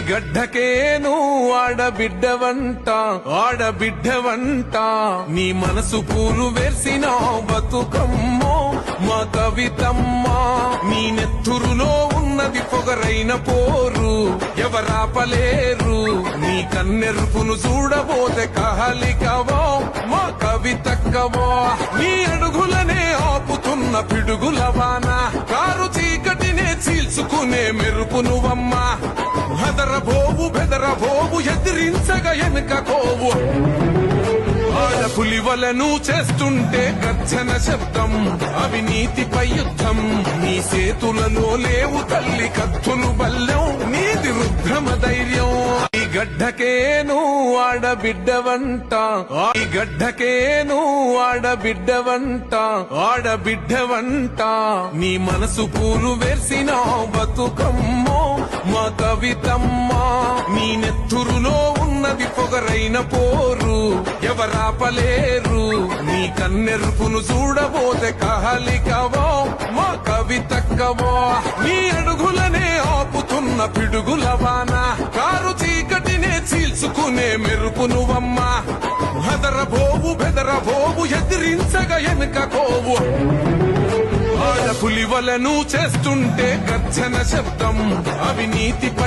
గడ్డకేను ఆడబిడ్డవంట నీ మనసు పూలు వేసిన బతుకమ్మో మా కవితమ్మా నీ నెత్తురులో ఉన్నది పొగరైన పోరు ఎవరాపలేరు నీ కన్నెరుపును చూడబోతే కహలికవో మా కవితక్కవో నీ అడుగులనే ఆపుతున్న పిడుగులవాన కారు చీకటినే చీల్చుకునే మెరుపు నువ్వమ్మా బెదరబోవు ఎదిరించగా ఎనుకోవు పులివలను చేస్తుంటే గర్జన శబ్దం అవినీతిపై యుద్ధం నీ సేతులలో లేవు తల్లి కత్తులు బల్లెం నీది రుద్రమ ధైర్యం గడ్డకేను ఆడబిడ్డవంట నీ మనసు పూలు వేసిన బతుకమ్మో మా కవితమ్మా నీ నెత్తురులో ఉన్నది పొగరైన పోరు ఎవరాపలేరు నీ కన్నెరుపును చూడబోతే కహలికవో మా కవితక్కవో నీ అడుగులనే ఆపుతున్న పిడుగులవాన కారు చీకటినే చీల్చుకునే మెరుపు నువ్వమ్మా బెదరబోవు ఎదిరించగా ఎనుకోవు పులివలను చేస్తుంటే గర్జన శబ్దం అవినీతిపై